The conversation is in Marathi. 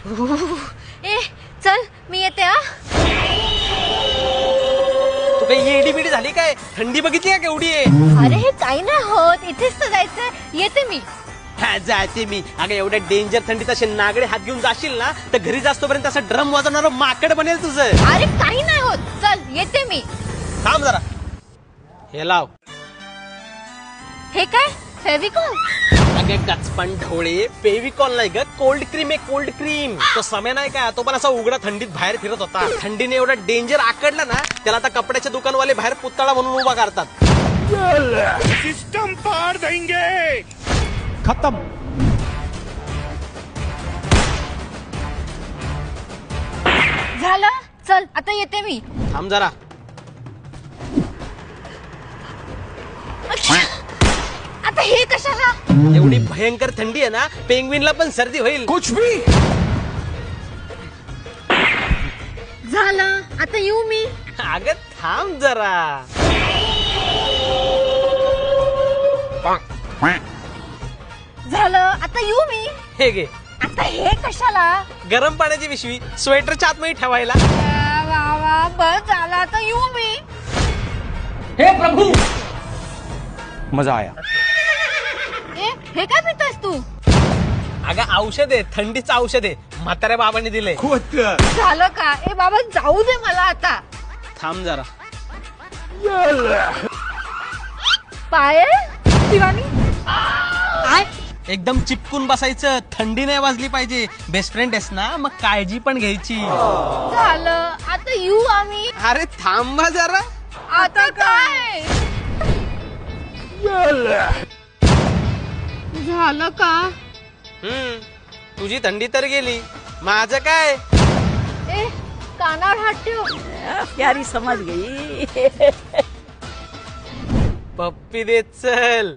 ए चल मी येते हा. तू काही येडी बिडी झाली काय? थंडी बघितली का केवढी आहे? अरे हे काही नाही होत, इथेच तर जायचंय. येते मी. जाते मी. अगं एवढ्या डेंजर थंडीत असे नागडे हात घेऊन जाशील ना तर घरी जास्तोपर्यंत असं ड्रम वाजवणारं माकड बनेल तुझं. अरे काही नाही होत, चल येते मी. थांब जरा, हे लाव. हे काय? फेविकॉल? अगं गचपण ढोळे, फेविकॉल नाही ग, कोल्ड क्रीम आहे, कोल्ड क्रीम. तो समय नाही का, तो पण असा उघडा थंडीत बाहेर फिरत होता. थंडीने एवढा डेंजर आकडला ना त्याला आता कपड्याच्या दुकानवाले बाहेर पुतळा म्हणून उभा करतात. सिस्टम पार देंगे. खत्म. झालं, चल आता येते मी. थांब जरा. आता हे कशाला? एवढी भयंकर थंडी आहे ना, पेंग्विनला पण सर्दी होईल. कुछ भी. झालं, आता येऊ मी. अगं थांब जरा. झालं, आता येऊ मी. हे घे. आता हे कशाला? गरम पाण्याची पिशवी, स्वेटरच्या आतमध्ये ठेवायला. वा बस झालं, आता येऊ मी. हे प्रभू. मजा आया. हे काय पितोयस तू? अगं औषध आहे, थंडीचं औषध आहे, म्हाताऱ्या बाबांनी दिलंय. झालं का? ए बाबा जाऊ दे मला आता. थांब जरा. पायल शिवानी एकदम चिपकून बसायचं, थंडी नाही वाजली पाहिजे. बेस्ट फ्रेंड आहेस ना, मग काळजी पण घ्यायची. झालं, आता येऊ आम्ही. अरे थांबा जरा. आता काय झालं का? तुझी थंडी तर गेली, माझं काय? ए कानावर हात ठेव. प्यारी समझ गई. पप्पी दे चल.